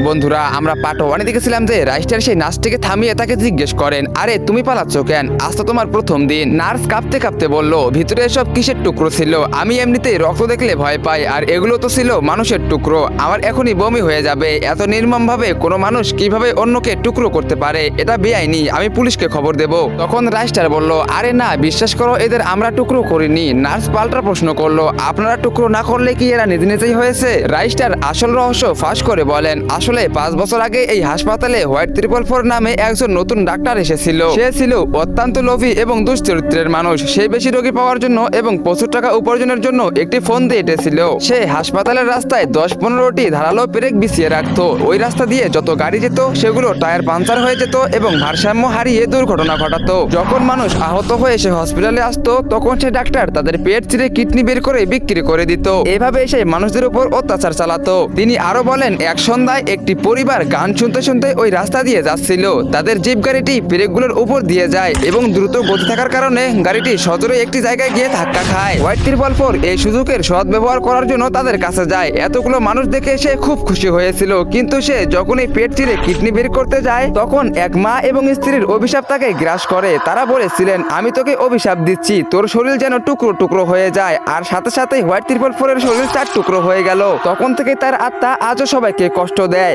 বন্ধুরা, আমরা পার্ট 1 দেখেছিলাম যে রাইস্টার সেই নার্সটিকে থামিয়ে তাকে জিজ্ঞেস করেন, আরে তুমি পালাচ্ছ কেন? আজ তো তোমার প্রথম দিন। নার্স কাঁপতে কাঁপতে বলল, ভিতরে এসব কিসের টুকরো ছিল? আমি এমনিতেই রক্ত দেখলে ভয় পাই, আর এগুলো তো ছিল মানুষের টুকরো। আমার এখনই বমি হয়ে যাবে। এত নির্মম ভাবে কোনো মানুষ কিভাবে অন্যকে টুকরো করতে পারে? এটা বেআইনি, আমি পুলিশকে খবর দেব। তখন রাইস্টার বলল, আরে না, বিশ্বাস করো, এদের আমরা টুকরো করিনি। নার্স পাল্টা প্রশ্ন করলো, আপনারা টুকরো না করলে কি এরা নিজে নিজেই হয়েছে? রাইস্টার আসল রহস্য ফাঁস করে বলেন, আসলে 5 বছর আগে এই হাসপাতালে হোয়াইট 444 নামে একজন নতুন ডাক্তার এসেছিল। সে ছিল অত্যন্ত লোভী এবং দুশ্চরিত্রের মানুষ। সে বেশি রোগী পাওয়ার জন্য এবং প্রচুর টাকা উপার্জনের জন্য একটি ফোন দিয়ে এটেছিল। সে হাসপাতালের রাস্তায় 10-15টি ধারালো পেরেক বিছিয়ে রাখতো। ওই রাস্তা দিয়ে যত গাড়ি যেত সেগুলো টায়ার পাঞ্চার হয়ে যেত এবং ভারসাম্য হারিয়ে দুর্ঘটনা ঘটাতো। যখন মানুষ আহত হয়ে সে হসপিটালে আসতো, তখন সে ডাক্তার তাদের পেট ছিঁড়ে কিডনি বের করে বিক্রি করে দিত। এভাবে সে মানুষদের উপর অত্যাচার চালাতো। তিনি আরো বলেন, এক সন্ধ্যায় একটি পরিবার গান শুনতে শুনতে ওই রাস্তা দিয়ে যাচ্ছিল। তাদের জিপ গাড়িটি পেরেকগুলোর উপর দিয়ে যায় এবং দ্রুত গতি থাকার কারণে গাড়িটি সজোরে একটি জায়গায় গিয়ে ধাক্কা খায়। হোয়াইট 444 এই সুযোগের সদ্ব্যবহার করার জন্য তাদের কাছে যায়। এতগুলো মানুষ দেখে সে খুব খুশি হয়েছিল, কিন্তু সে যখনই পেট ছিঁড়ে কিডনি বের করতে যায়, তখন এক মা এবং স্ত্রীর অভিশাপ তাকে গ্রাস করে। তারা বলেছিলেন, আমি তোকে অভিশাপ দিচ্ছি, তোর শরীর যেন টুকরো টুকরো হয়ে যায়। আর সাথে সাথে হোয়াইট 444 এর শরীর 4 টুকরো হয়ে গেল। তখন থেকে তার আত্মা আজও সবাইকে কষ্ট দেয়।